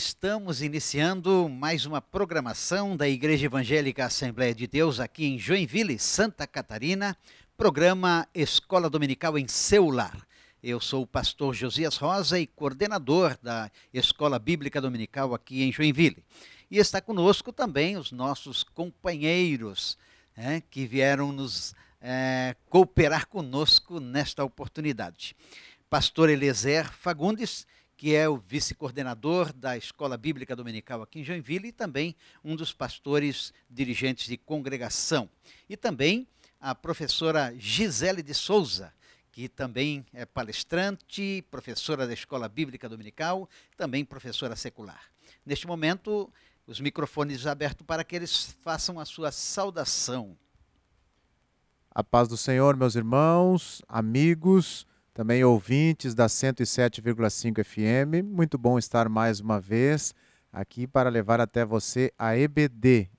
estamos iniciando mais uma programação da Igreja Evangélica Assembleia de Deus aqui em Joinville, Santa Catarina, programa Escola Dominical em Seu Lar. Eu sou o pastor Josias Rosa e coordenador da Escola Bíblica Dominical aqui em Joinville. E está conosco também os nossos companheiros que vieram nos cooperar conosco nesta oportunidade. Pastor Eliezer Fagundes, que é o vice-coordenador da Escola Bíblica Dominical aqui em Joinville e também um dos pastores dirigentes de congregação. E também a professora Gisele de Souza, que também é palestrante, professora da Escola Bíblica Dominical, também professora secular. Neste momento, os microfones abertos para que eles façam a sua saudação. A paz do Senhor, meus irmãos, amigos, também ouvintes da 107,5 FM. Muito bom estar mais uma vez aqui para levar até você a EBD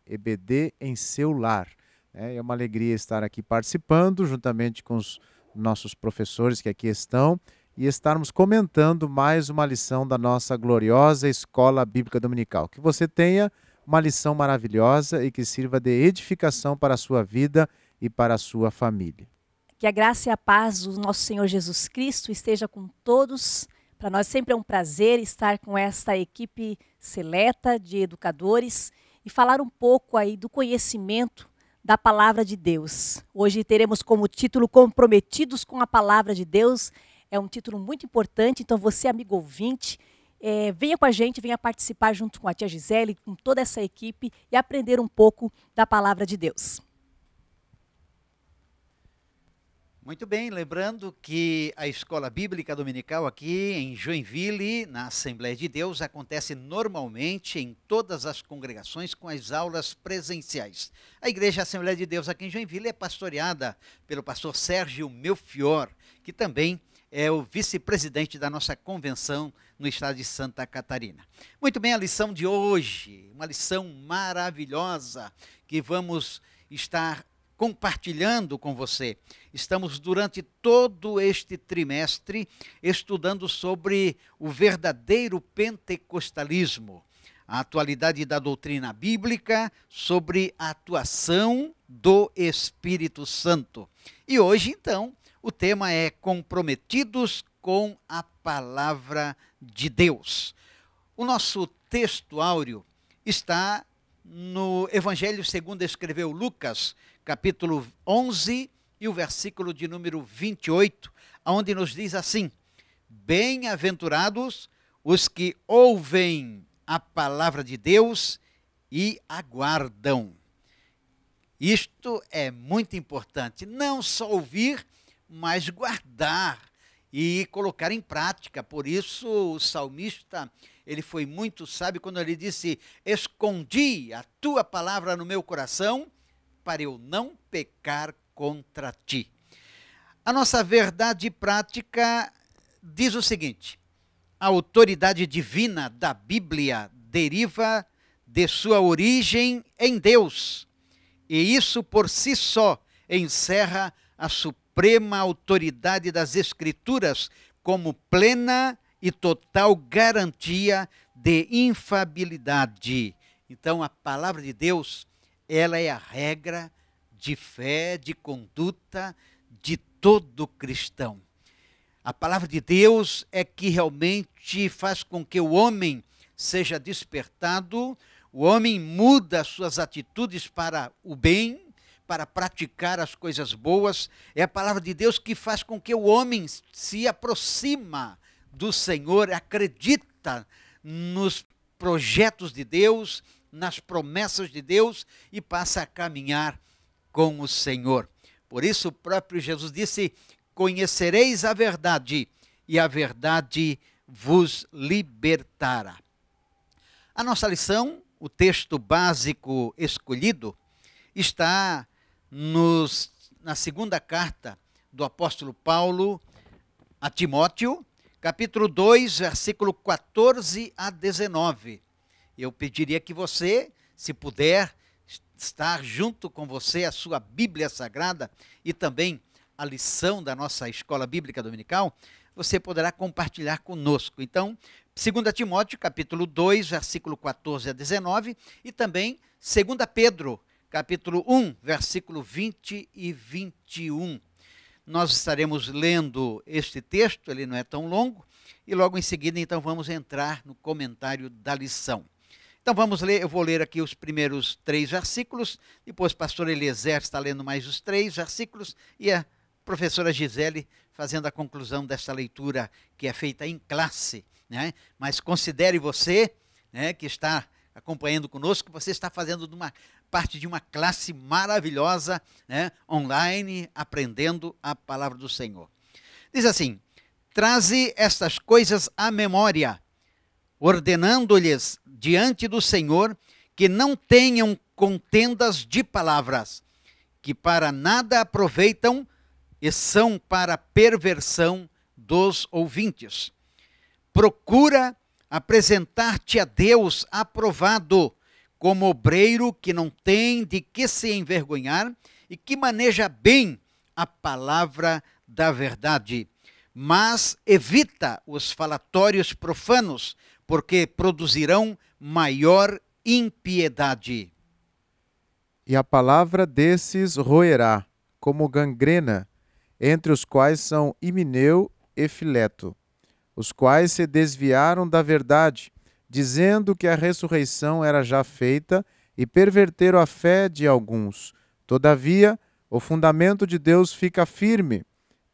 em seu lar. É uma alegria estar aqui participando, juntamente com os nossos professores que aqui estão, e estarmos comentando mais uma lição da nossa gloriosa Escola Bíblica Dominical. Que você tenha uma lição maravilhosa e que sirva de edificação para a sua vida e para a sua família. Que a graça e a paz do nosso Senhor Jesus Cristo esteja com todos. Para nós sempre é um prazer estar com esta equipe seleta de educadores e falar um pouco aí do conhecimento da Palavra de Deus. Hoje teremos como título Comprometidos com a Palavra de Deus. É um título muito importante, então você, amigo ouvinte, venha com a gente, venha participar junto com a tia Gisele, com toda essa equipe e aprender um pouco da Palavra de Deus. Muito bem, lembrando que a Escola Bíblica Dominical aqui em Joinville, na Assembleia de Deus, acontece normalmente em todas as congregações com as aulas presenciais. A Igreja Assembleia de Deus aqui em Joinville é pastoreada pelo pastor Sérgio Melfior, que também é o vice-presidente da nossa convenção no estado de Santa Catarina. Muito bem, a lição de hoje, uma lição maravilhosa que vamos estar compartilhando com você. Estamos durante todo este trimestre estudando sobre o verdadeiro pentecostalismo, a atualidade da doutrina bíblica sobre a atuação do Espírito Santo. E hoje, então, o tema é Comprometidos com a Palavra de Deus. O nosso texto áureo está no Evangelho segundo escreveu Lucas, capítulo 11 e o versículo de número 28, onde nos diz assim: Bem-aventurados os que ouvem a palavra de Deus e aguardam. Isto é muito importante, não só ouvir, mas guardar e colocar em prática. Por isso o salmista, ele foi muito sábio quando ele disse: escondi a tua palavra no meu coração para eu não pecar contra ti. A nossa verdade prática diz o seguinte: a autoridade divina da Bíblia deriva de sua origem em Deus, e isso por si só encerra a suprema autoridade das Escrituras como plena e total garantia de infalibilidade. Então, a palavra de Deus, ela é a regra de fé, de conduta de todo cristão. A palavra de Deus é que realmente faz com que o homem seja despertado, o homem muda suas atitudes para o bem, para praticar as coisas boas. É a palavra de Deus que faz com que o homem se aproxima do Senhor, acredita nos projetos de Deus, nas promessas de Deus e passa a caminhar com o Senhor. Por isso o próprio Jesus disse: conhecereis a verdade e a verdade vos libertará. A nossa lição, o texto básico escolhido, está na segunda carta do apóstolo Paulo a Timóteo, capítulo 2, versículo 14 a 19. Eu pediria que você, se puder, estar junto com você a sua Bíblia Sagrada e também a lição da nossa Escola Bíblica Dominical, você poderá compartilhar conosco. Então, 2 Timóteo, capítulo 2, versículo 14 a 19, e também 2 Pedro, capítulo 1, versículo 20 e 21. Nós estaremos lendo este texto, ele não é tão longo, e logo em seguida, então, vamos entrar no comentário da lição. Então, vamos ler, eu vou ler aqui os primeiros 3 versículos, depois o pastor Eliezer está lendo mais os 3 versículos, e a professora Gisele fazendo a conclusão desta leitura que é feita em classe, né? Mas considere você, né, que está acompanhando conosco, que você está fazendo parte de uma classe maravilhosa, né, online, aprendendo a palavra do Senhor. Diz assim: traze estas coisas à memória, ordenando-lhes diante do Senhor que não tenham contendas de palavras, que para nada aproveitam e são para perversão dos ouvintes. Procura apresentar-te a Deus aprovado, como obreiro que não tem de que se envergonhar e que maneja bem a palavra da verdade. Mas evita os falatórios profanos, porque produzirão maior impiedade. E a palavra desses roerá, como gangrena, entre os quais são Himeneu e Fileto, os quais se desviaram da verdade, dizendo que a ressurreição era já feita, e perverteram a fé de alguns. Todavia, o fundamento de Deus fica firme,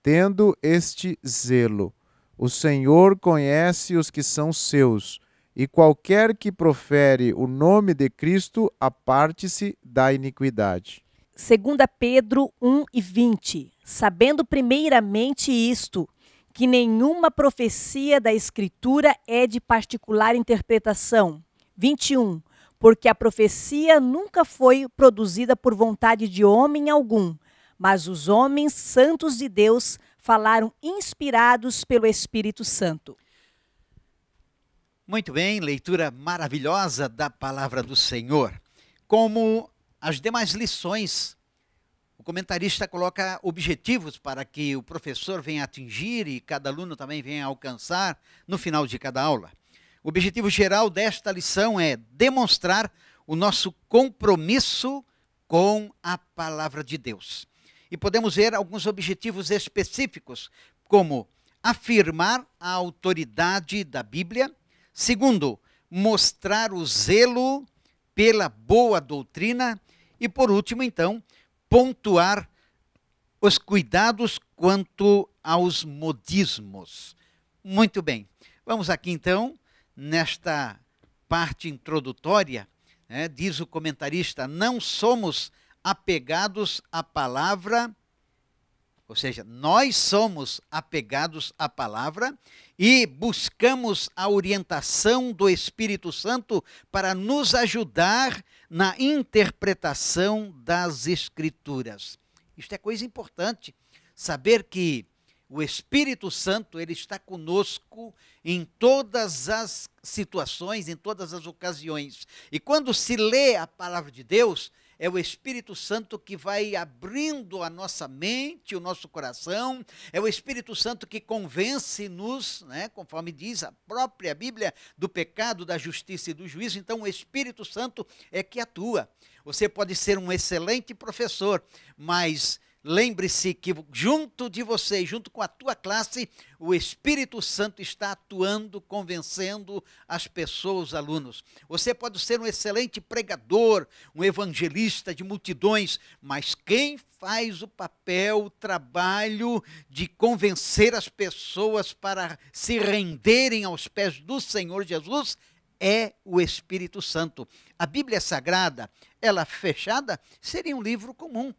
tendo este zelo. O Senhor conhece os que são seus, e qualquer que profere o nome de Cristo, aparte-se da iniquidade. 2 Pedro 1 e 20. Sabendo primeiramente isto, que nenhuma profecia da Escritura é de particular interpretação. 21. Porque a profecia nunca foi produzida por vontade de homem algum, mas os homens santos de Deus falaram inspirados pelo Espírito Santo. Muito bem, leitura maravilhosa da palavra do Senhor. Como as demais lições, o comentarista coloca objetivos para que o professor venha atingir e cada aluno também venha alcançar no final de cada aula. O objetivo geral desta lição é demonstrar o nosso compromisso com a palavra de Deus. E podemos ver alguns objetivos específicos, como afirmar a autoridade da Bíblia. Segundo, mostrar o zelo pela boa doutrina. E por último, então, pontuar os cuidados quanto aos modismos. Muito bem, vamos aqui então, nesta parte introdutória, né, diz o comentarista, não somos apegados à palavra, ou seja, nós somos apegados à palavra e buscamos a orientação do Espírito Santo para nos ajudar na interpretação das Escrituras. Isto é coisa importante, saber que o Espírito Santo ele está conosco em todas as situações, em todas as ocasiões. E quando se lê a palavra de Deus, é o Espírito Santo que vai abrindo a nossa mente, o nosso coração. É o Espírito Santo que convence-nos, né, conforme diz a própria Bíblia, do pecado, da justiça e do juízo. Então, o Espírito Santo é que atua. Você pode ser um excelente professor, mas lembre-se que junto de você, junto com a tua classe, o Espírito Santo está atuando, convencendo as pessoas, os alunos. Você pode ser um excelente pregador, um evangelista de multidões, mas quem faz o papel, o trabalho de convencer as pessoas para se renderem aos pés do Senhor Jesus é o Espírito Santo. A Bíblia Sagrada, ela fechada, seria um livro comum.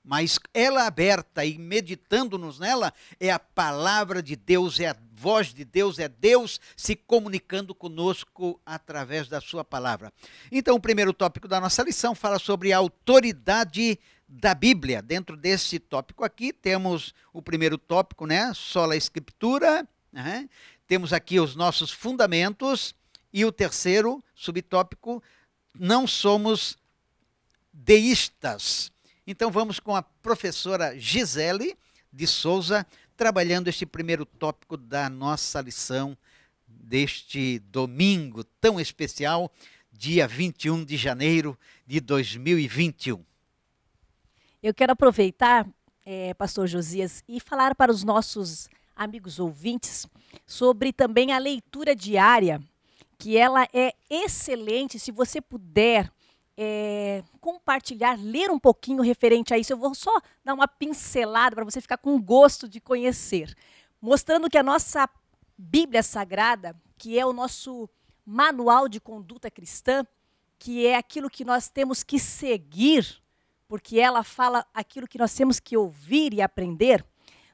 Mas ela aberta e meditando-nos nela, é a palavra de Deus, é a voz de Deus, é Deus se comunicando conosco através da sua palavra. Então, o primeiro tópico da nossa lição fala sobre a autoridade da Bíblia. Dentro desse tópico aqui, temos o primeiro tópico, né? Sola Escritura, né? Temos aqui os nossos fundamentos, e o terceiro subtópico, não somos deístas. Então vamos com a professora Gisele de Souza, trabalhando este primeiro tópico da nossa lição deste domingo tão especial, dia 21 de janeiro de 2021. Eu quero aproveitar, pastor Josias, e falar para os nossos amigos ouvintes sobre também a leitura diária, que ela é excelente. Se você puder compartilhar, ler um pouquinho referente a isso, eu vou só dar uma pincelada para você ficar com gosto de conhecer, mostrando que a nossa Bíblia Sagrada, que é o nosso manual de conduta cristã, que é aquilo que nós temos que seguir, porque ela fala aquilo que nós temos que ouvir e aprender.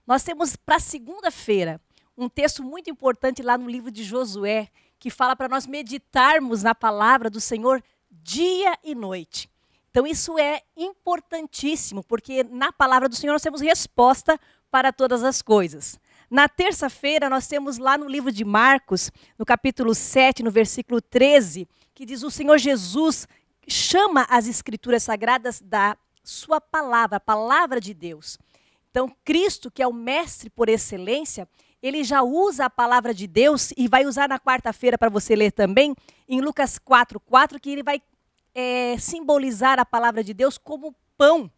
Nós temos para segunda-feira um texto muito importante lá no livro de Josué, que fala para nós meditarmos na palavra do Senhor dia e noite. Então isso é importantíssimo, porque na palavra do Senhor nós temos resposta para todas as coisas. Na terça-feira nós temos lá no livro de Marcos, no capítulo 7, no versículo 13, que diz: o Senhor Jesus chama as escrituras sagradas da sua palavra, a palavra de Deus. Então Cristo, que é o mestre por excelência, ele já usa a palavra de Deus e vai usar na quarta-feira para você ler também, em Lucas 4:4, que ele vai simbolizar a palavra de Deus como pão,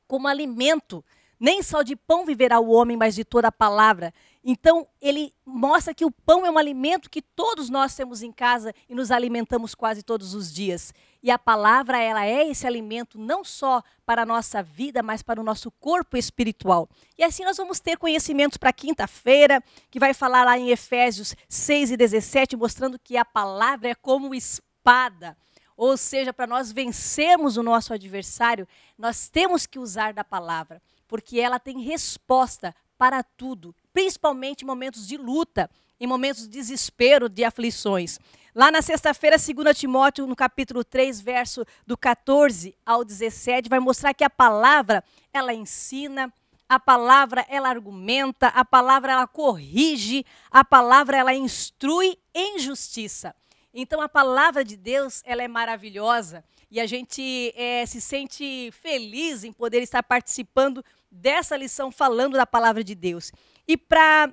como alimento. Nem só de pão viverá o homem, mas de toda a palavra. Então, ele mostra que o pão é um alimento que todos nós temos em casa e nos alimentamos quase todos os dias. E a palavra, ela é esse alimento não só para a nossa vida, mas para o nosso corpo espiritual. E assim nós vamos ter conhecimentos para quinta-feira, que vai falar lá em Efésios 6:17, mostrando que a palavra é como espada. Ou seja, para nós vencermos o nosso adversário, nós temos que usar da palavra, porque ela tem resposta para tudo, principalmente em momentos de luta, em momentos de desespero, de aflições. Lá na sexta-feira, 2 Timóteo, no capítulo 3, verso do 14 ao 17, vai mostrar que a palavra, ela ensina, a palavra, ela argumenta, a palavra, ela corrige, a palavra, ela instrui em justiça. Então, a palavra de Deus, ela é maravilhosa e a gente se sente feliz em poder estar participando dessa lição falando da palavra de Deus. E para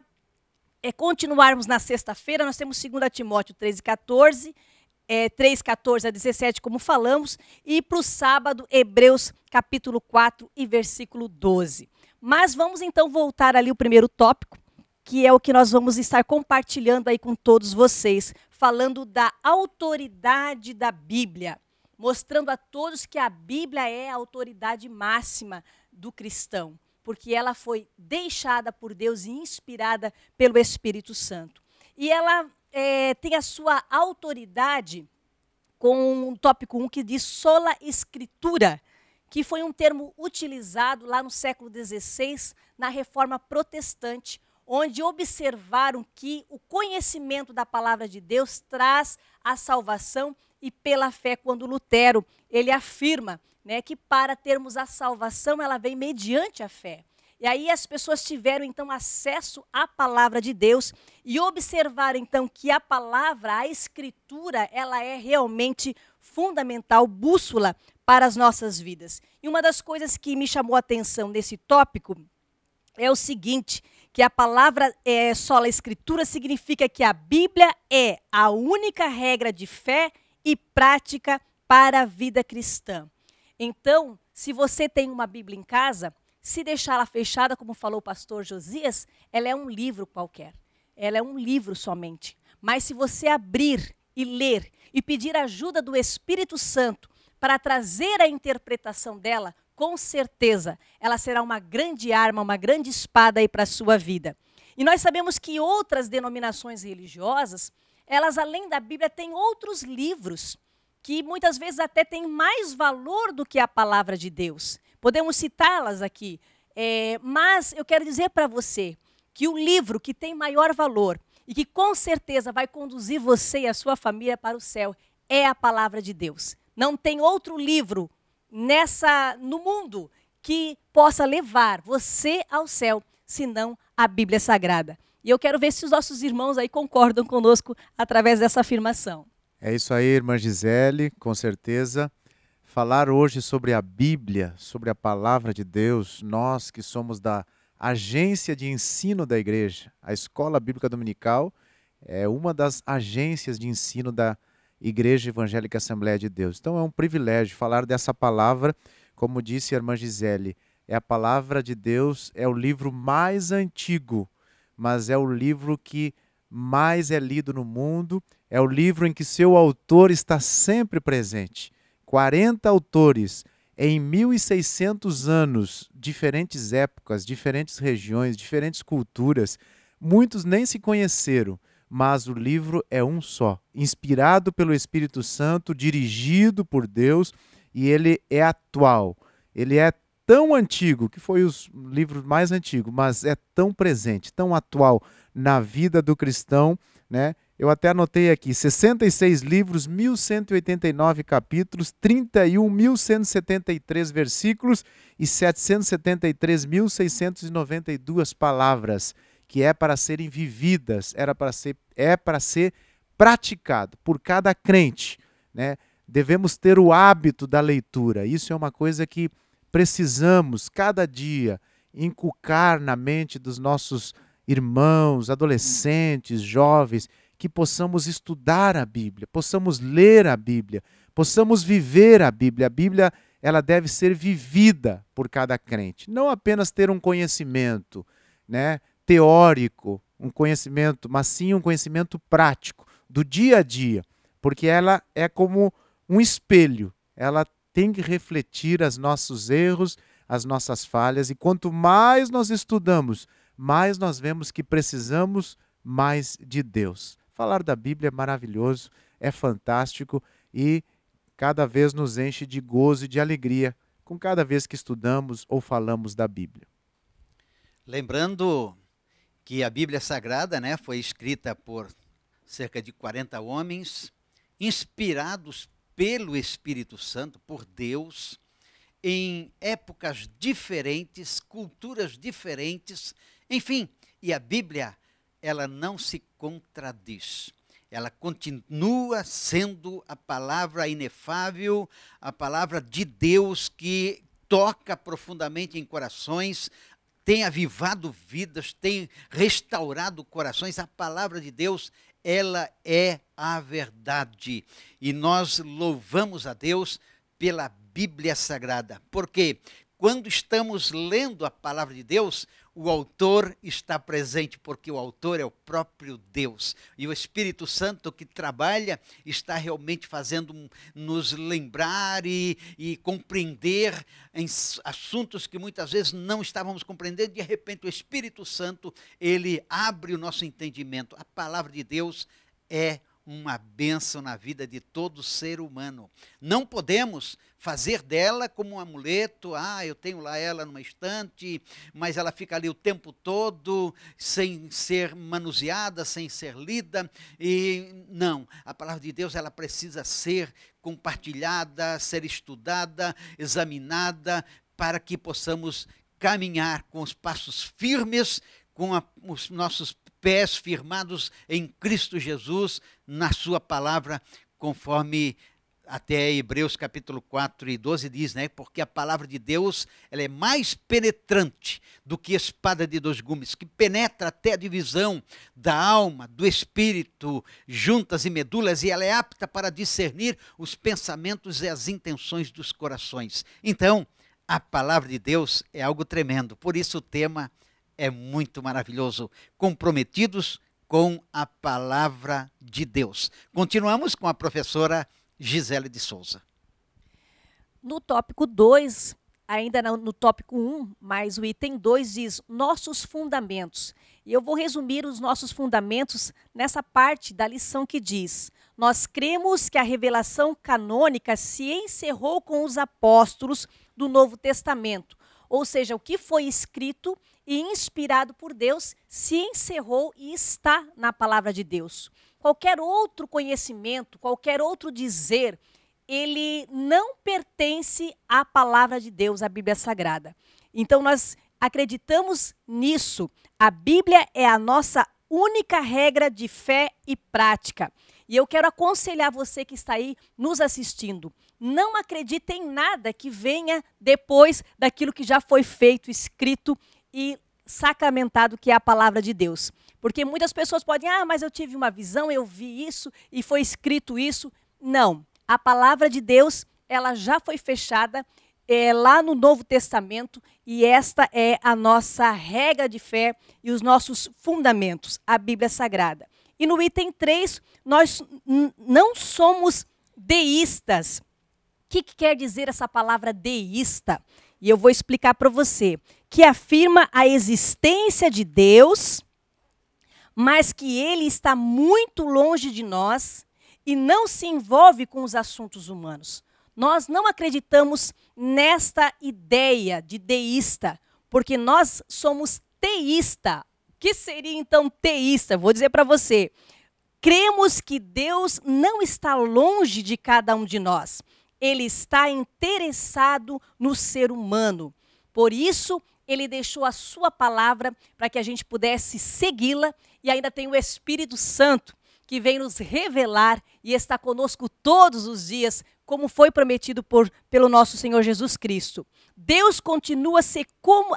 continuarmos na sexta-feira, nós temos 2 Timóteo 3:14, 3:14 a 17, como falamos, e para o sábado, Hebreus capítulo 4 e versículo 12. Mas vamos então voltar ali o primeiro tópico, que é o que nós vamos estar compartilhando aí com todos vocês, falando da autoridade da Bíblia, mostrando a todos que a Bíblia é a autoridade máxima do cristão, porque ela foi deixada por Deus e inspirada pelo Espírito Santo. E ela tem a sua autoridade com um tópico 1 que diz sola escritura, que foi um termo utilizado lá no século XVI, na Reforma Protestante, onde observaram que o conhecimento da palavra de Deus traz a salvação, e pela fé, quando Lutero, ele afirma, né, que para termos a salvação, ela vem mediante a fé. E aí as pessoas tiveram, então, acesso à palavra de Deus e observaram, então, que a palavra, a escritura, ela é realmente fundamental, bússola para as nossas vidas. E uma das coisas que me chamou a atenção nesse tópico é o seguinte, que a palavra sola escritura significa que a Bíblia é a única regra de fé e prática para a vida cristã. Então, se você tem uma Bíblia em casa, se deixá-la fechada, como falou o pastor Josias, ela é um livro qualquer. Ela é um livro somente. Mas se você abrir e ler e pedir ajuda do Espírito Santo para trazer a interpretação dela, com certeza ela será uma grande arma, uma grande espada aí para a sua vida. E nós sabemos que outras denominações religiosas, elas além da Bíblia têm outros livros que muitas vezes até têm mais valor do que a palavra de Deus. Podemos citá-las aqui, mas eu quero dizer para você que o livro que tem maior valor e que com certeza vai conduzir você e a sua família para o céu é a palavra de Deus. Não tem outro livro no mundo que possa levar você ao céu, senão a Bíblia Sagrada. E eu quero ver se os nossos irmãos aí concordam conosco através dessa afirmação. É isso aí, irmã Gisele, com certeza. Falar hoje sobre a Bíblia, sobre a palavra de Deus, nós que somos da agência de ensino da igreja, a Escola Bíblica Dominical, é uma das agências de ensino da Igreja Evangélica Assembleia de Deus. Então é um privilégio falar dessa palavra, como disse a irmã Gisele, é a palavra de Deus, é o livro mais antigo, mas é o livro que mais é lido no mundo, é o livro em que seu autor está sempre presente. 40 autores em 1.600 anos, diferentes épocas, diferentes regiões, diferentes culturas, muitos nem se conheceram, mas o livro é um só, inspirado pelo Espírito Santo, dirigido por Deus, e ele é atual. Ele é tão antigo, que foi o livro mais antigo, mas é tão presente, tão atual na vida do cristão, né? Eu até anotei aqui, 66 livros, 1.189 capítulos, 31.173 versículos e 773.692 palavras, que é para serem vividas, é para ser praticado por cada crente, né? Devemos ter o hábito da leitura. Isso é uma coisa que precisamos, cada dia, inculcar na mente dos nossos irmãos, adolescentes, jovens, que possamos estudar a Bíblia, possamos ler a Bíblia, possamos viver a Bíblia. A Bíblia, ela deve ser vivida por cada crente, não apenas ter um conhecimento, né, teórico, um conhecimento, mas sim um conhecimento prático, do dia a dia, porque ela é como um espelho, ela tem que refletir os nossos erros, as nossas falhas, e quanto mais nós estudamos, mais nós vemos que precisamos mais de Deus. Falar da Bíblia é maravilhoso, é fantástico e cada vez nos enche de gozo e de alegria com cada vez que estudamos ou falamos da Bíblia. Lembrando que a Bíblia Sagrada, né, foi escrita por cerca de 40 homens, inspirados pelo Espírito Santo, por Deus, em épocas diferentes, culturas diferentes, enfim, e a Bíblia, ela não se contradiz. Ela continua sendo a palavra inefável, a palavra de Deus que toca profundamente em corações, tem avivado vidas, tem restaurado corações. A palavra de Deus, ela é a verdade. E nós louvamos a Deus pela Bíblia Sagrada. Porque quando estamos lendo a palavra de Deus, o autor está presente, porque o autor é o próprio Deus. E o Espírito Santo que trabalha está realmente fazendo nos lembrar e compreender em assuntos que muitas vezes não estávamos compreendendo. De repente o Espírito Santo, ele abre o nosso entendimento. A palavra de Deus é uma bênção na vida de todo ser humano. Não podemos fazer dela como um amuleto, eu tenho lá ela numa estante, mas ela fica ali o tempo todo sem ser manuseada, sem ser lida. E não, a palavra de Deus, ela precisa ser compartilhada, ser estudada, examinada, para que possamos caminhar com os passos firmes, com os nossos pés firmados em Cristo Jesus, na sua palavra, conforme até Hebreus capítulo 4 e 12 diz, né? Porque a palavra de Deus, ela é mais penetrante do que espada de dois gumes, que penetra até a divisão da alma, do espírito, juntas e medulas, e ela é apta para discernir os pensamentos e as intenções dos corações. Então, a palavra de Deus é algo tremendo, por isso o tema é muito maravilhoso, comprometidos com a palavra de Deus. Continuamos com a professora Gisele de Souza. No tópico 2, ainda no tópico 1, mas o item 2 diz nossos fundamentos. E eu vou resumir os nossos fundamentos nessa parte da lição que diz: nós cremos que a revelação canônica se encerrou com os apóstolos do Novo Testamento. Ou seja, o que foi escrito e inspirado por Deus se encerrou e está na palavra de Deus. Qualquer outro conhecimento, qualquer outro dizer, ele não pertence à palavra de Deus, à Bíblia Sagrada. Então nós acreditamos nisso. A Bíblia é a nossa única regra de fé e prática. E eu quero aconselhar você que está aí nos assistindo: não acredite em nada que venha depois daquilo que já foi feito, escrito e sacramentado, que é a palavra de Deus. Porque muitas pessoas podem, mas eu tive uma visão, eu vi isso e foi escrito isso. Não, a palavra de Deus, ela já foi fechada lá no Novo Testamento e esta é a nossa regra de fé e os nossos fundamentos, a Bíblia Sagrada. E no item 3, nós não somos deístas. O que quer dizer essa palavra deísta? E eu vou explicar para você. Que afirma a existência de Deus, mas que ele está muito longe de nós e não se envolve com os assuntos humanos. Nós não acreditamos nesta ideia de deísta, porque nós somos teísta. O que seria então teísta? Vou dizer para você. Cremos que Deus não está longe de cada um de nós. Ele está interessado no ser humano. Por isso, ele deixou a sua palavra para que a gente pudesse segui-la e ainda tem o Espírito Santo que vem nos revelar e está conosco todos os dias, como foi prometido pelo nosso Senhor Jesus Cristo. Deus continua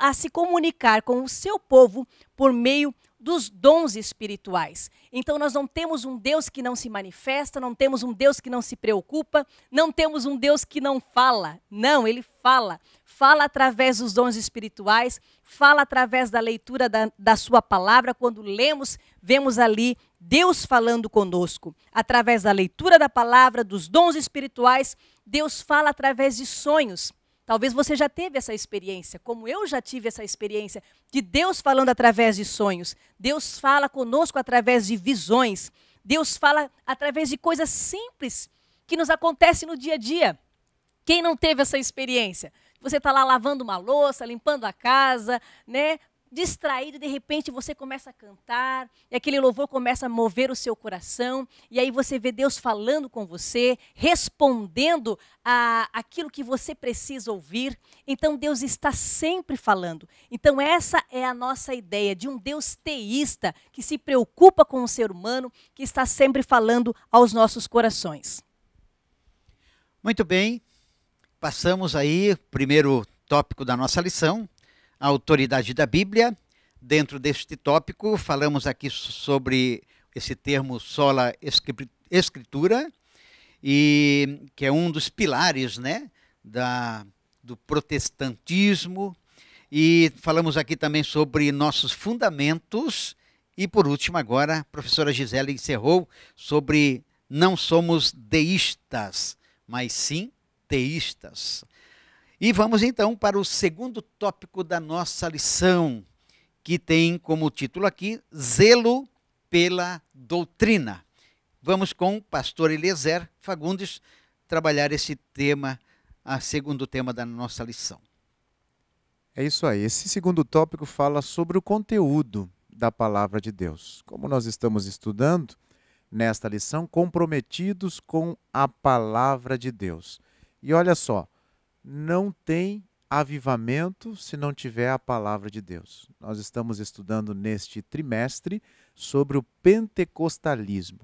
a se comunicar com o seu povo por meio dos dons espirituais. Então nós não temos um Deus que não se manifesta, não temos um Deus que não se preocupa, não temos um Deus que não fala. Não, ele fala. Fala através dos dons espirituais, fala através da leitura da sua palavra. Quando lemos, vemos ali Deus falando conosco. Através da leitura da palavra, dos dons espirituais, Deus fala através de sonhos. Talvez você já teve essa experiência, como eu já tive essa experiência, de Deus falando através de sonhos. Deus fala conosco através de visões. Deus fala através de coisas simples que nos acontecem no dia a dia. Quem não teve essa experiência? Você está lá lavando uma louça, limpando a casa, né? Distraído, de repente você começa a cantar, e aquele louvor começa a mover o seu coração, e aí você vê Deus falando com você, respondendo aquilo que você precisa ouvir. Então Deus está sempre falando. Então essa é a nossa ideia de um Deus teísta, que se preocupa com o ser humano, que está sempre falando aos nossos corações. Muito bem, passamos aí o primeiro tópico da nossa lição, a autoridade da Bíblia. Dentro deste tópico, falamos aqui sobre esse termo sola escritura, e que é um dos pilares, né, do protestantismo. E falamos aqui também sobre nossos fundamentos. E por último agora, a professora Gisele encerrou sobre não somos deístas, mas sim teístas. E vamos então para o segundo tópico da nossa lição, que tem como título aqui, Zelo pela Doutrina. Vamos com o pastor Eliezer Fagundes trabalhar esse tema, o segundo tema da nossa lição. É isso aí. Esse segundo tópico fala sobre o conteúdo da palavra de Deus. Como nós estamos estudando nesta lição, comprometidos com a palavra de Deus. E olha só, não tem avivamento se não tiver a palavra de Deus. Nós estamos estudando neste trimestre sobre o pentecostalismo.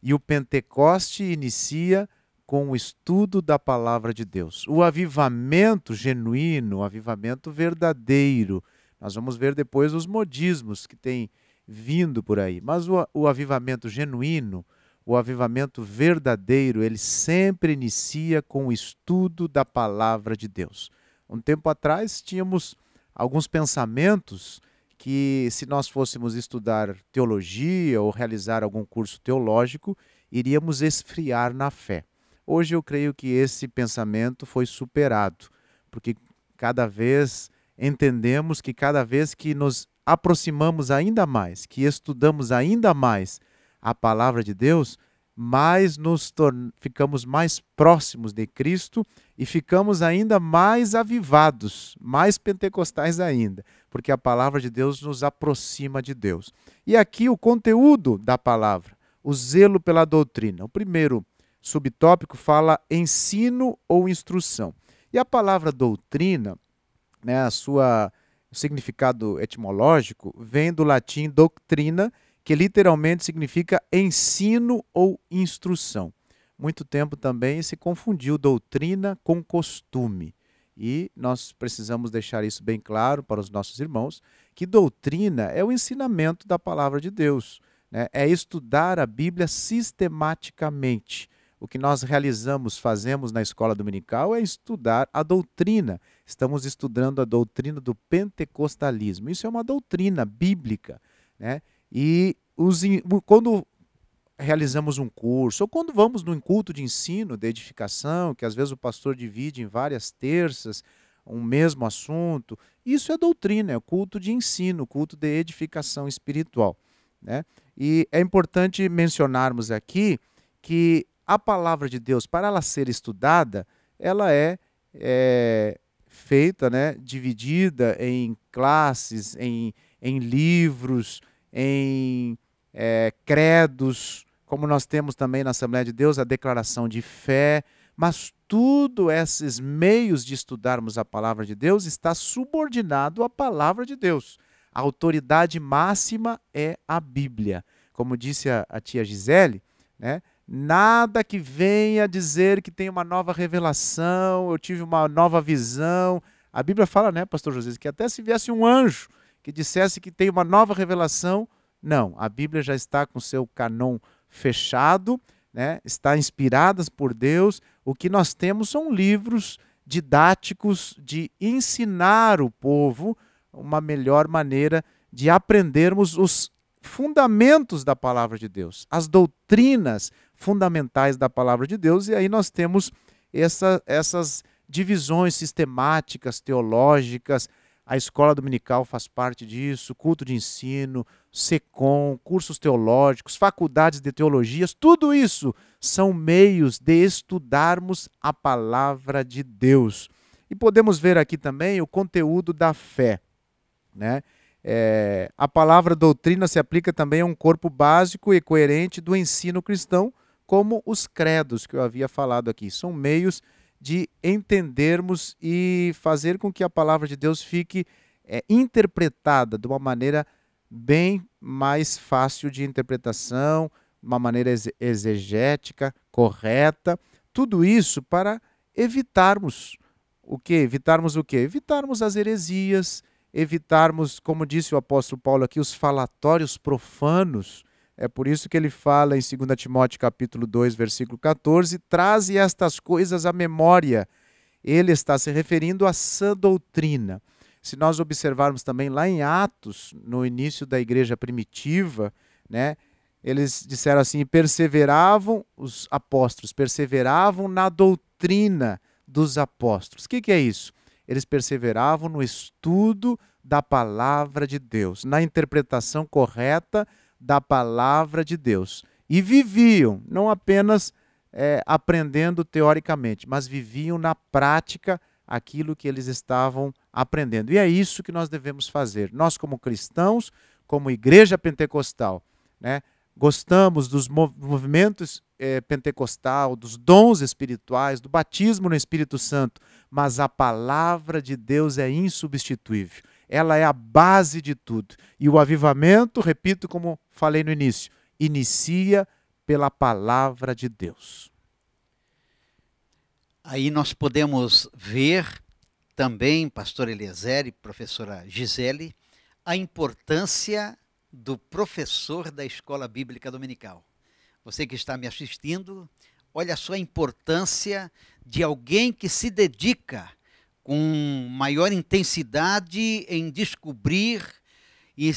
E o Pentecoste inicia com o estudo da palavra de Deus. O avivamento genuíno, o avivamento verdadeiro. Nós vamos ver depois os modismos que têm vindo por aí. Mas o avivamento genuíno, o avivamento verdadeiro, ele sempre inicia com o estudo da palavra de Deus. Um tempo atrás tínhamos alguns pensamentos que, se nós fôssemos estudar teologia ou realizar algum curso teológico, iríamos esfriar na fé. Hoje eu creio que esse pensamento foi superado, porque cada vez entendemos que cada vez que nos aproximamos ainda mais, que estudamos ainda mais a palavra de Deus, mais ficamos mais próximos de Cristo e ficamos ainda mais avivados, mais pentecostais ainda, porque a palavra de Deus nos aproxima de Deus. E aqui o conteúdo da palavra, o zelo pela doutrina. O primeiro subtópico fala ensino ou instrução. E a palavra doutrina, né, o significado etimológico, vem do latim doctrina, que literalmente significa ensino ou instrução. Muito tempo também se confundiu doutrina com costume. E nós precisamos deixar isso bem claro para os nossos irmãos, que doutrina é o ensinamento da palavra de Deus, né? É estudar a Bíblia sistematicamente. O que nós fazemos na escola dominical é estudar a doutrina. Estamos estudando a doutrina do pentecostalismo. Isso é uma doutrina bíblica, né? E quando realizamos um curso, ou quando vamos num culto de ensino, de edificação, que às vezes o pastor divide em várias terças, um mesmo assunto, isso é doutrina, é culto de ensino, culto de edificação espiritual, né? E é importante mencionarmos aqui que a palavra de Deus, para ela ser estudada, ela é feita, né, dividida em classes, em livros, em credos, como nós temos também na Assembleia de Deus a declaração de fé, mas tudo esses meios de estudarmos a palavra de Deus está subordinado à palavra de Deus. A autoridade máxima é a Bíblia. Como disse a tia Gisele, né? Nada que venha dizer que tem uma nova revelação, eu tive uma nova visão. A Bíblia fala, né, pastor José, que até se viesse um anjo que dissesse que tem uma nova revelação, não, a Bíblia já está com seu canon fechado, né, está inspirada por Deus. O que nós temos são livros didáticos de ensinar o povo uma melhor maneira de aprendermos os fundamentos da palavra de Deus, as doutrinas fundamentais da palavra de Deus, e aí nós temos essas divisões sistemáticas, teológicas. A escola dominical faz parte disso, culto de ensino, SECOM, cursos teológicos, faculdades de teologias, tudo isso são meios de estudarmos a palavra de Deus. E podemos ver aqui também o conteúdo da fé, né? A palavra doutrina se aplica também a um corpo básico e coerente do ensino cristão, como os credos que eu havia falado aqui. São meios de entendermos e fazer com que a palavra de Deus fique interpretada de uma maneira bem mais fácil de interpretação, uma maneira exegética, correta. Tudo isso para evitarmos o quê? Evitarmos as heresias, evitarmos, como disse o apóstolo Paulo aqui, os falatórios profanos. É por isso que ele fala em 2 Timóteo capítulo 2, versículo 14, traze estas coisas à memória. Ele está se referindo à sã doutrina. Se nós observarmos também lá em Atos, no início da igreja primitiva, né, eles disseram assim, os apóstolos perseveravam na doutrina dos apóstolos. O que é isso? Eles perseveravam no estudo da palavra de Deus, na interpretação correta da palavra de Deus. E viviam, não apenas aprendendo teoricamente, mas viviam na prática aquilo que eles estavam aprendendo. E é isso que nós devemos fazer. Nós, como cristãos, como igreja pentecostal, né, gostamos dos movimentos pentecostal, dos dons espirituais, do batismo no Espírito Santo, mas a palavra de Deus é insubstituível. Ela é a base de tudo. E o avivamento, repito como falei no início, inicia pela palavra de Deus. Aí nós podemos ver também, pastor Eliezer e professora Gisele, a importância do professor da Escola Bíblica Dominical. Você que está me assistindo, olha só a importância de alguém que se dedica com maior intensidade em descobrir e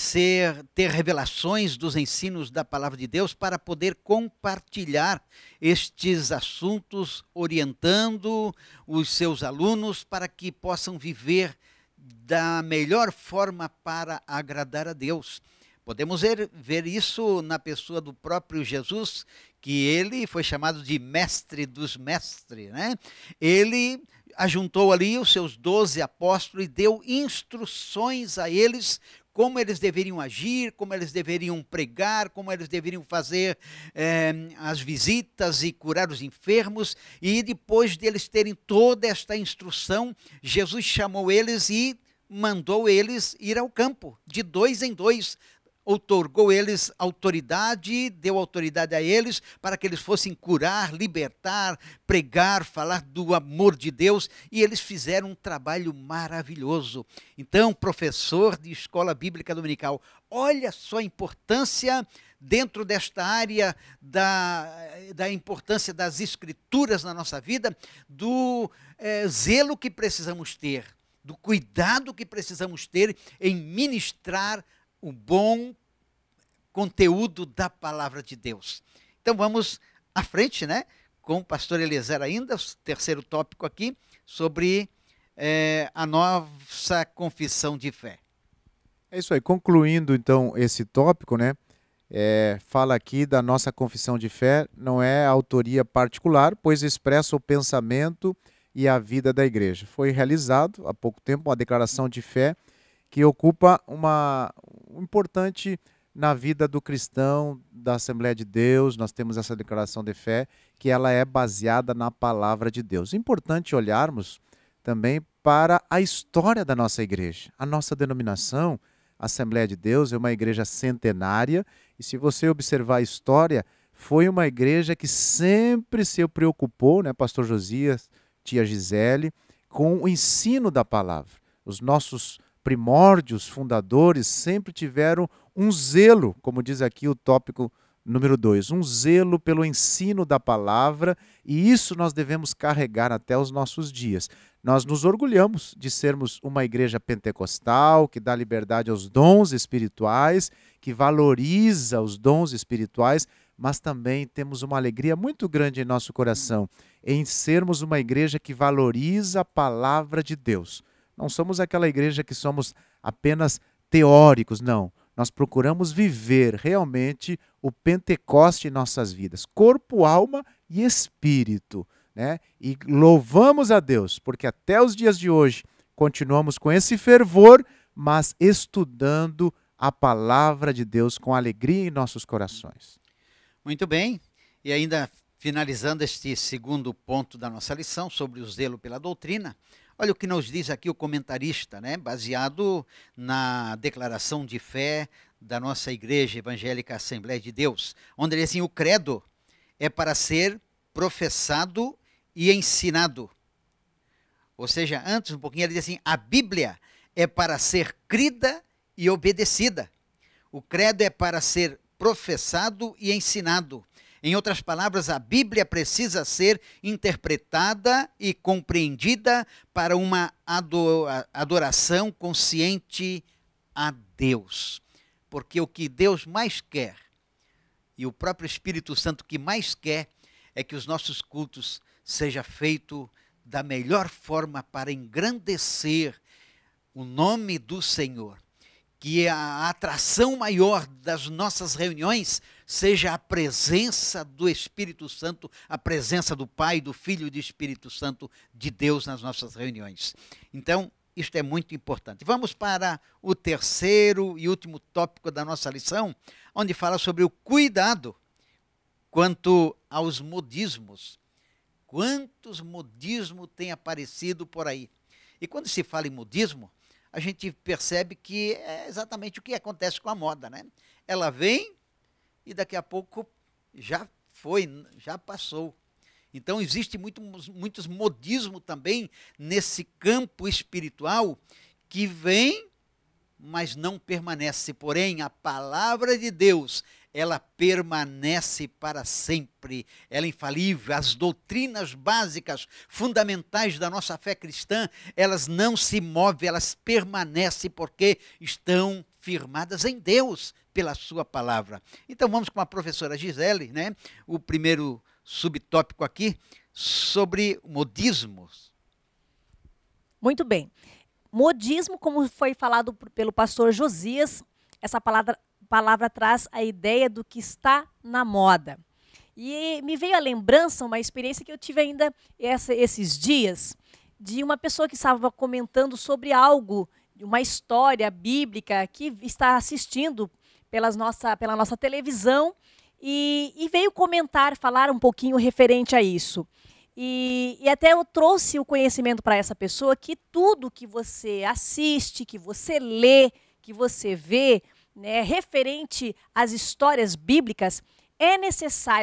ter revelações dos ensinos da palavra de Deus para poder compartilhar estes assuntos, orientando os seus alunos para que possam viver da melhor forma para agradar a Deus. Podemos ver isso na pessoa do próprio Jesus, que ele foi chamado de mestre dos mestres, né? Ele ajuntou ali os seus 12 apóstolos e deu instruções a eles como eles deveriam agir, como eles deveriam pregar, como eles deveriam fazer as visitas e curar os enfermos. E depois deles terem toda esta instrução, Jesus chamou eles e mandou eles ir ao campo, de 2 em 2, outorgou eles autoridade, deu autoridade a eles para que eles fossem curar, libertar, pregar, falar do amor de Deus, e eles fizeram um trabalho maravilhoso. Então, professor de escola bíblica dominical, olha só a importância dentro desta área da importância das escrituras na nossa vida, do zelo que precisamos ter, do cuidado que precisamos ter em ministrar o bom conteúdo da palavra de Deus. Então vamos à frente, né? Com o pastor Eliezer ainda, o terceiro tópico aqui, sobre a nossa confissão de fé. É isso aí, concluindo então esse tópico, né? Fala aqui da nossa confissão de fé, não é autoria particular, pois expressa o pensamento e a vida da igreja. Foi realizado há pouco tempo uma declaração de fé que ocupa um importante na vida do cristão, da Assembleia de Deus. Nós temos essa declaração de fé, que ela é baseada na palavra de Deus. É importante olharmos também para a história da nossa igreja. A nossa denominação, Assembleia de Deus, é uma igreja centenária, e se você observar a história, foi uma igreja que sempre se preocupou, né, pastor Josias, tia Gisele, com o ensino da palavra. Os nossos primórdios, fundadores, sempre tiveram um zelo, como diz aqui o tópico número 2, um zelo pelo ensino da palavra, e isso nós devemos carregar até os nossos dias. Nós nos orgulhamos de sermos uma igreja pentecostal, que dá liberdade aos dons espirituais, que valoriza os dons espirituais, mas também temos uma alegria muito grande em nosso coração em sermos uma igreja que valoriza a palavra de Deus. Não somos aquela igreja que somos apenas teóricos, não. Nós procuramos viver realmente o Pentecoste em nossas vidas, corpo, alma e espírito, né? E louvamos a Deus, porque até os dias de hoje continuamos com esse fervor, mas estudando a palavra de Deus com alegria em nossos corações. Muito bem, e ainda finalizando este segundo ponto da nossa lição sobre o zelo pela doutrina, olha o que nos diz aqui o comentarista, né, baseado na declaração de fé da nossa Igreja Evangélica Assembleia de Deus, onde ele diz assim, o credo é para ser professado e ensinado. Ou seja, antes um pouquinho ele diz assim, a Bíblia é para ser crida e obedecida. O credo é para ser professado e ensinado. Em outras palavras, a Bíblia precisa ser interpretada e compreendida para uma adoração consciente a Deus. Porque o que Deus mais quer, e o próprio Espírito Santo que mais quer, é que os nossos cultos sejam feitos da melhor forma para engrandecer o nome do Senhor. Que a atração maior das nossas reuniões seja a presença do Espírito Santo, a presença do Pai, do Filho e do Espírito Santo de Deus nas nossas reuniões. Então, isto é muito importante. Vamos para o terceiro e último tópico da nossa lição, onde fala sobre o cuidado quanto aos modismos. Quantos modismos têm aparecido por aí? E quando se fala em modismo, a gente percebe que é exatamente o que acontece com a moda, né? Ela vem e daqui a pouco já foi, já passou. Então existe muitos modismos também nesse campo espiritual que vem, mas não permanece. Porém, a palavra de Deus, ela permanece para sempre, ela é infalível. As doutrinas básicas, fundamentais da nossa fé cristã, elas não se movem, elas permanecem porque estão firmadas em Deus pela sua palavra. Então vamos com a professora Gisele, né? O primeiro subtópico aqui sobre modismos. Muito bem. Modismo, como foi falado pelo pastor Josias, essa palavra traz a ideia do que está na moda. E me veio à lembrança uma experiência que eu tive ainda esses dias, de uma pessoa que estava comentando sobre algo, uma história bíblica, que está assistindo pela nossa televisão, e veio falar um pouquinho referente a isso. E até eu trouxe o conhecimento para essa pessoa que tudo que você assiste, que você lê, que você vê, né, referente às histórias bíblicas,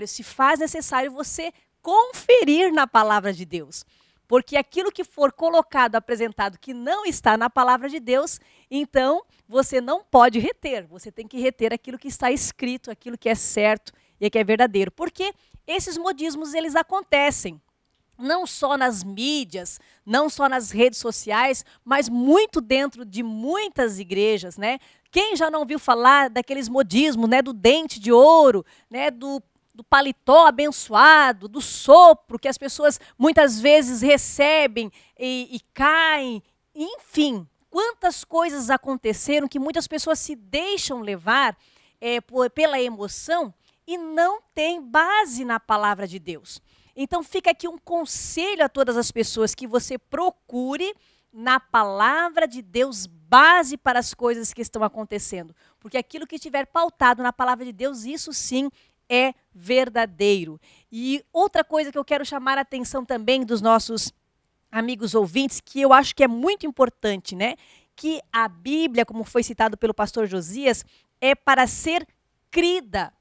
se faz necessário você conferir na palavra de Deus. Porque aquilo que for colocado, apresentado, que não está na palavra de Deus, então você não pode reter. Você tem que reter aquilo que está escrito, aquilo que é certo e que é verdadeiro. Porque esses modismos, eles acontecem. Não só nas mídias, não só nas redes sociais, mas muito dentro de muitas igrejas, né? Quem já não ouviu falar daqueles modismos, né? Do dente de ouro, né? Do paletó abençoado, do sopro que as pessoas muitas vezes recebem e caem. Enfim, quantas coisas aconteceram que muitas pessoas se deixam levar pela emoção e não tem base na palavra de Deus. Então fica aqui um conselho a todas as pessoas, que você procure na palavra de Deus base para as coisas que estão acontecendo. Porque aquilo que estiver pautado na palavra de Deus, isso sim é verdadeiro. E outra coisa que eu quero chamar a atenção também dos nossos amigos ouvintes, que eu acho que é muito importante, né? Que a Bíblia, como foi citado pelo pastor Josias, é para ser crida.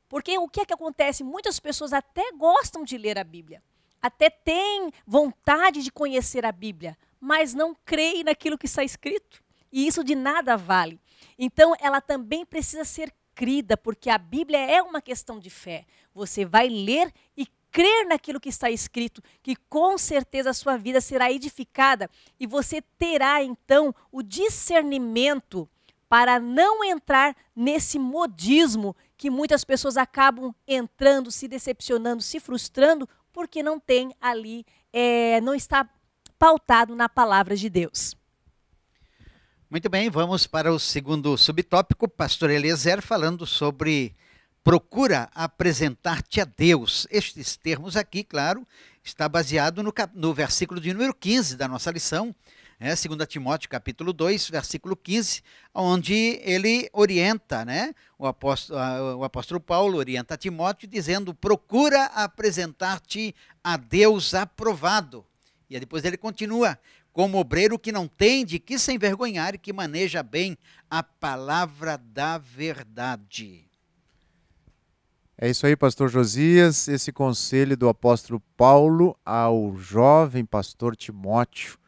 Porque o que é que acontece? Muitas pessoas até gostam de ler a Bíblia, até têm vontade de conhecer a Bíblia, mas não creem naquilo que está escrito. E isso de nada vale. Então, ela também precisa ser crida, porque a Bíblia é uma questão de fé. Você vai ler e crer naquilo que está escrito, que com certeza a sua vida será edificada e você terá, então, o discernimento para não entrar nesse modismo que muitas pessoas acabam entrando, se decepcionando, se frustrando, porque não tem ali, não está pautado na palavra de Deus. Muito bem, vamos para o segundo subtópico, pastor Eliezer, falando sobre procura apresentar-te a Deus. Estes termos aqui, claro, está baseado no versículo de número 15 da nossa lição, 2 Timóteo capítulo 2, versículo 15, onde ele orienta, né? O apóstolo Paulo orienta a Timóteo dizendo: procura apresentar-te a Deus aprovado. E depois ele continua: como obreiro que não tem de que se envergonhar e que maneja bem a palavra da verdade. É isso aí, pastor Josias, esse conselho do apóstolo Paulo ao jovem pastor Timóteo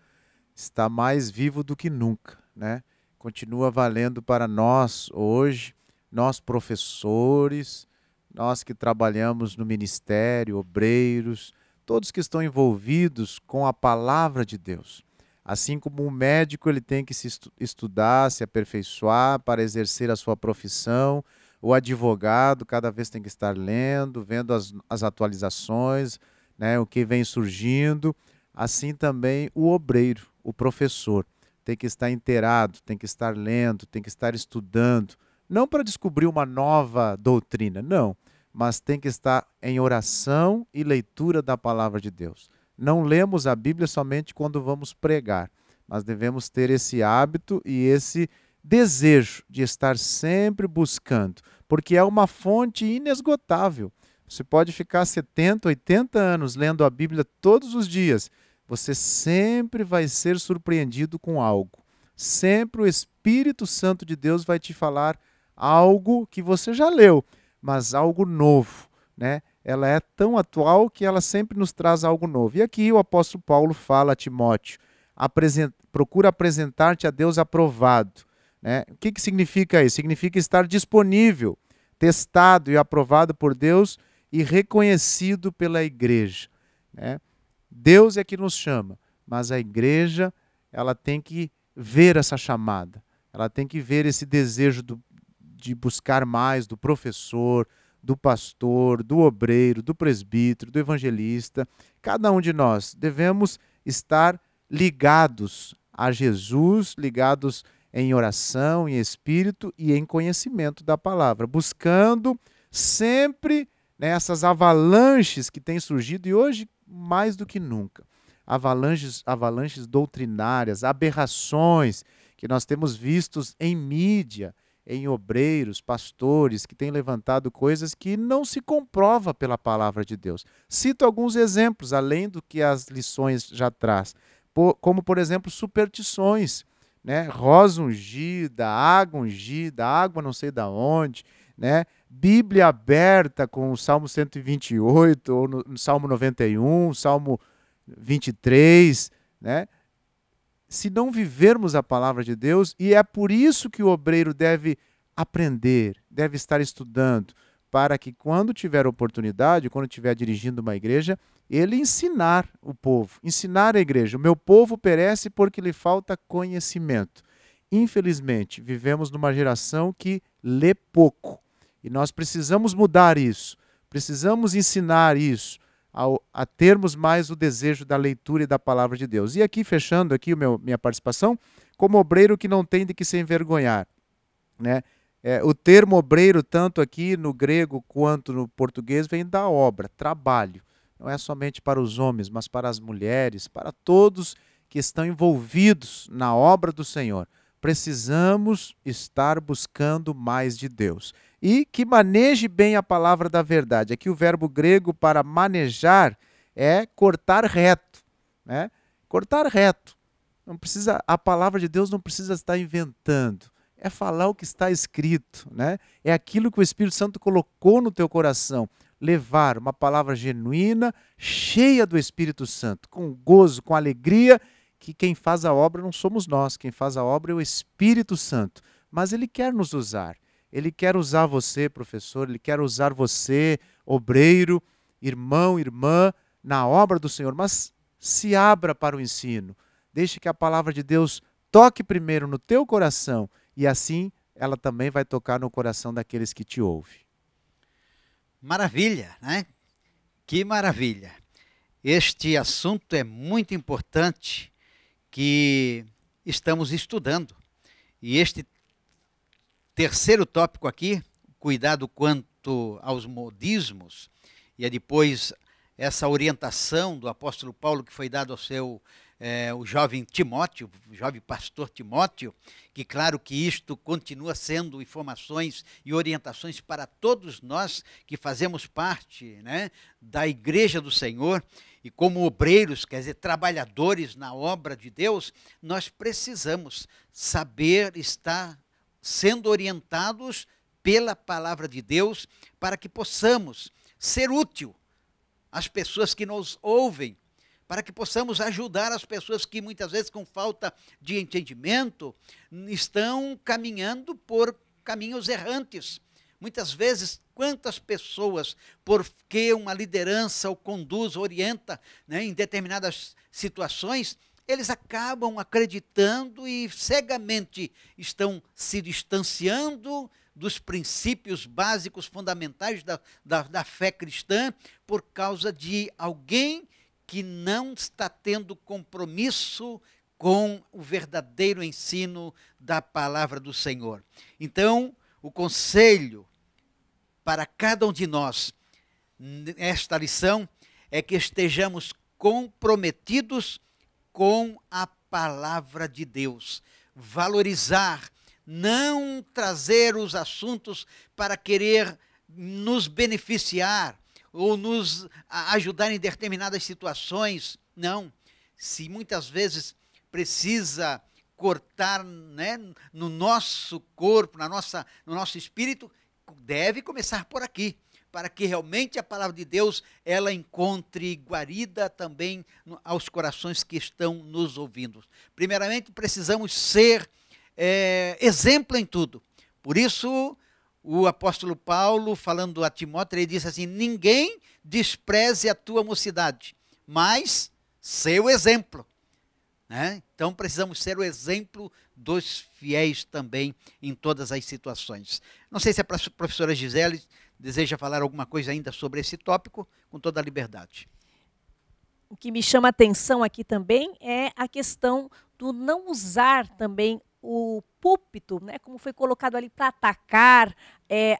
está mais vivo do que nunca, né? Continua valendo para nós hoje, nós professores, nós que trabalhamos no ministério, obreiros, todos que estão envolvidos com a palavra de Deus. Assim como um médico, ele tem que se estudar, se aperfeiçoar para exercer a sua profissão. O advogado cada vez tem que estar lendo, vendo as atualizações, né, o que vem surgindo. Assim também o obreiro, o professor, tem que estar inteirado, tem que estar lendo, tem que estar estudando. Não para descobrir uma nova doutrina, não, mas tem que estar em oração e leitura da palavra de Deus. Não lemos a Bíblia somente quando vamos pregar, mas devemos ter esse hábito e esse desejo de estar sempre buscando, porque é uma fonte inesgotável. Você pode ficar 70, 80 anos lendo a Bíblia todos os dias, você sempre vai ser surpreendido com algo. Sempre o Espírito Santo de Deus vai te falar algo que você já leu, mas algo novo, né? Ela é tão atual que ela sempre nos traz algo novo. E aqui o apóstolo Paulo fala a Timóteo: procura apresentar-te a Deus aprovado. Né? O que significa isso? Significa estar disponível, testado e aprovado por Deus e reconhecido pela igreja. Né? Deus é que nos chama, mas a igreja ela tem que ver essa chamada, ela tem que ver esse desejo de buscar mais do professor, do pastor, do obreiro, do presbítero, do evangelista. Cada um de nós devemos estar ligados a Jesus, ligados em oração, em espírito e em conhecimento da palavra, buscando sempre essas avalanches que têm surgido, e hoje mais do que nunca, avalanches doutrinárias, aberrações que nós temos vistos em mídia, em obreiros, pastores, que têm levantado coisas que não se comprova pela palavra de Deus. Cito alguns exemplos, além do que as lições já traz, como, por exemplo, superstições. né? Rosa ungida, água não sei da onde, né? Bíblia aberta com o Salmo 128, ou no Salmo 91, Salmo 23, né? Se não vivermos a palavra de Deus, e é por isso que o obreiro deve aprender, deve estar estudando, para que quando tiver oportunidade, quando estiver dirigindo uma igreja, ele ensinar o povo, ensinar a igreja. O meu povo perece porque lhe falta conhecimento. Infelizmente, vivemos numa geração que lê pouco. E nós precisamos mudar isso, precisamos ensinar isso, a termos mais o desejo da leitura e da palavra de Deus. E aqui, fechando aqui minha participação, como obreiro que não tem de que se envergonhar, né? O termo obreiro, tanto aqui no grego quanto no português, vem da obra, trabalho. Não é somente para os homens, mas para as mulheres, para todos que estão envolvidos na obra do Senhor. Precisamos estar buscando mais de Deus. E que maneje bem a palavra da verdade. Aqui o verbo grego para manejar é cortar reto, né? Cortar reto. Não precisa, a palavra de Deus não precisa estar inventando. É falar o que está escrito, né? É aquilo que o Espírito Santo colocou no teu coração. Levar uma palavra genuína, cheia do Espírito Santo, com gozo, com alegria, que quem faz a obra não somos nós, quem faz a obra é o Espírito Santo. Mas Ele quer nos usar. Ele quer usar você, professor, Ele quer usar você, obreiro, irmão, irmã, na obra do Senhor. Mas se abra para o ensino. Deixe que a palavra de Deus toque primeiro no teu coração e assim ela também vai tocar no coração daqueles que te ouvem. Maravilha, né? Que maravilha. Este assunto é muito importante que estamos estudando. E este terceiro tópico aqui, cuidado quanto aos modismos, e é depois essa orientação do apóstolo Paulo que foi dado ao seu o jovem Timóteo, o jovem pastor Timóteo, que claro que isto continua sendo informações e orientações para todos nós que fazemos parte, né, da Igreja do Senhor, e como obreiros, quer dizer, trabalhadores na obra de Deus, nós precisamos saber estar sendo orientados pela palavra de Deus para que possamos ser útil às pessoas que nos ouvem, para que possamos ajudar as pessoas que muitas vezes com falta de entendimento estão caminhando por caminhos errantes. Muitas vezes, quantas pessoas, porque uma liderança o conduz, orienta, né, em determinadas situações, eles acabam acreditando e cegamente estão se distanciando dos princípios básicos fundamentais da fé cristã por causa de alguém que não está tendo compromisso com o verdadeiro ensino da palavra do Senhor. Então, o conselho para cada um de nós nesta lição é que estejamos comprometidos com a palavra de Deus. Valorizar, não trazer os assuntos para querer nos beneficiar, ou nos ajudar em determinadas situações. Não. Se muitas vezes precisa cortar, né, no nosso corpo, no nosso espírito, deve começar por aqui, para que realmente a palavra de Deus ela encontre guarida também aos corações que estão nos ouvindo. Primeiramente, precisamos ser exemplo em tudo. Por isso, o apóstolo Paulo, falando a Timóteo, ele disse assim: ninguém despreze a tua mocidade, mas ser o exemplo. Né? Então precisamos ser o exemplo dos fiéis também em todas as situações. Não sei se a professora Gisele deseja falar alguma coisa ainda sobre esse tópico, com toda a liberdade. O que me chama a atenção aqui também é a questão do não usar também o púlpito, né, como foi colocado ali, para atacar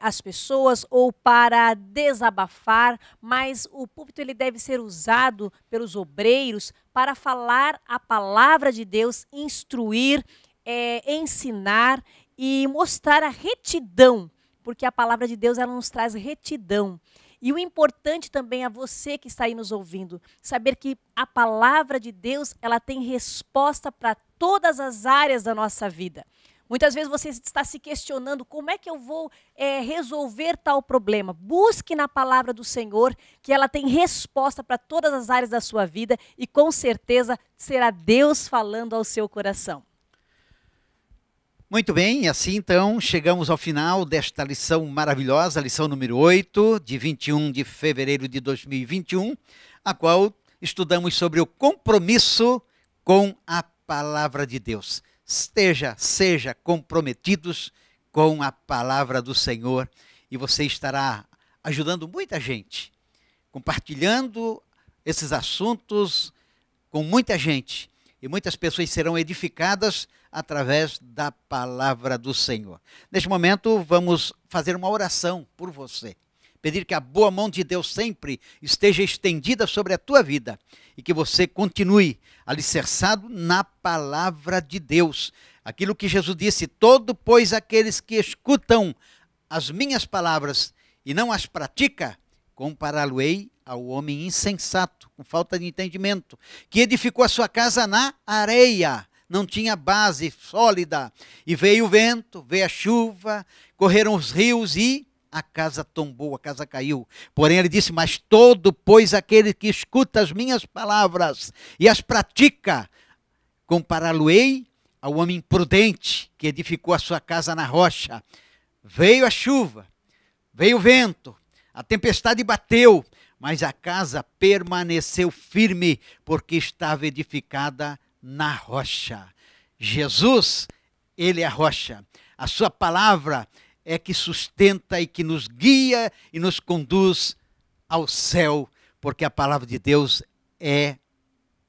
as pessoas ou para desabafar, mas o púlpito ele deve ser usado pelos obreiros para falar a palavra de Deus, instruir, ensinar e mostrar a retidão, porque a palavra de Deus ela nos traz retidão. E o importante também é você que está aí nos ouvindo, saber que a palavra de Deus ela tem resposta para todas as áreas da nossa vida. Muitas vezes você está se questionando como é que eu vou resolver tal problema. Busque na palavra do Senhor, que ela tem resposta para todas as áreas da sua vida e com certeza será Deus falando ao seu coração. Muito bem, assim então chegamos ao final desta lição maravilhosa, lição número 8, de 21 de fevereiro de 2021, a qual estudamos sobre o compromisso com a palavra de Deus. Seja comprometidos com a palavra do Senhor e você estará ajudando muita gente, compartilhando esses assuntos com muita gente e muitas pessoas serão edificadas através da palavra do Senhor. Neste momento vamos fazer uma oração por você. Pedir que a boa mão de Deus sempre esteja estendida sobre a tua vida e que você continue alicerçado na palavra de Deus. Aquilo que Jesus disse, pois aqueles que escutam as minhas palavras e não as pratica, compará-lo-ei ao homem insensato, com falta de entendimento, que edificou a sua casa na areia, não tinha base sólida, e veio o vento, veio a chuva, correram os rios e a casa tombou, a casa caiu. Porém ele disse, mas pois aquele que escuta as minhas palavras e as pratica, compará-lo-ei ao homem prudente que edificou a sua casa na rocha. Veio a chuva, veio o vento, a tempestade bateu, mas a casa permaneceu firme porque estava edificada na rocha. Jesus, ele é a rocha. A sua palavra é que sustenta e que nos guia e nos conduz ao céu, porque a palavra de Deus é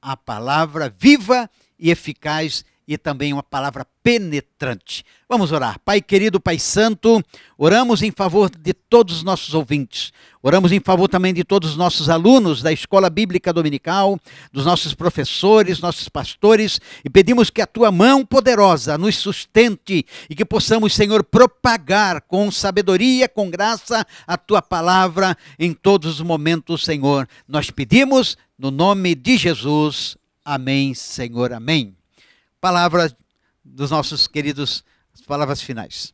a palavra viva e eficaz e também uma palavra penetrante. Vamos orar. Pai querido, Pai santo, oramos em favor de todos os nossos ouvintes. Oramos em favor também de todos os nossos alunos da Escola Bíblica Dominical, dos nossos professores, nossos pastores, e pedimos que a tua mão poderosa nos sustente e que possamos, Senhor, propagar com sabedoria, com graça, a tua palavra em todos os momentos, Senhor. Nós pedimos no nome de Jesus. Amém, Senhor, amém. Palavra dos nossos queridos, as palavras finais.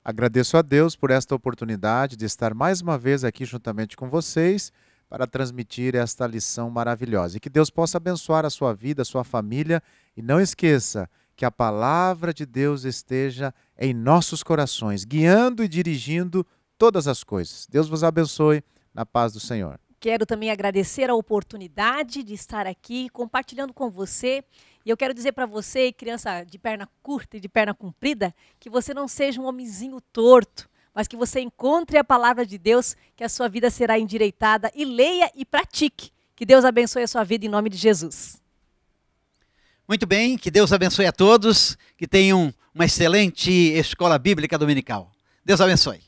Agradeço a Deus por esta oportunidade de estar mais uma vez aqui juntamente com vocês para transmitir esta lição maravilhosa. E que Deus possa abençoar a sua vida, a sua família. E não esqueça que a palavra de Deus esteja em nossos corações, guiando e dirigindo todas as coisas. Deus vos abençoe na paz do Senhor. Quero também agradecer a oportunidade de estar aqui compartilhando com você. E eu quero dizer para você, criança de perna curta e de perna comprida, que você não seja um homenzinho torto, mas que você encontre a palavra de Deus, que a sua vida será endireitada, e leia e pratique. Que Deus abençoe a sua vida em nome de Jesus. Muito bem, que Deus abençoe a todos, que tenham uma excelente escola bíblica dominical. Deus abençoe.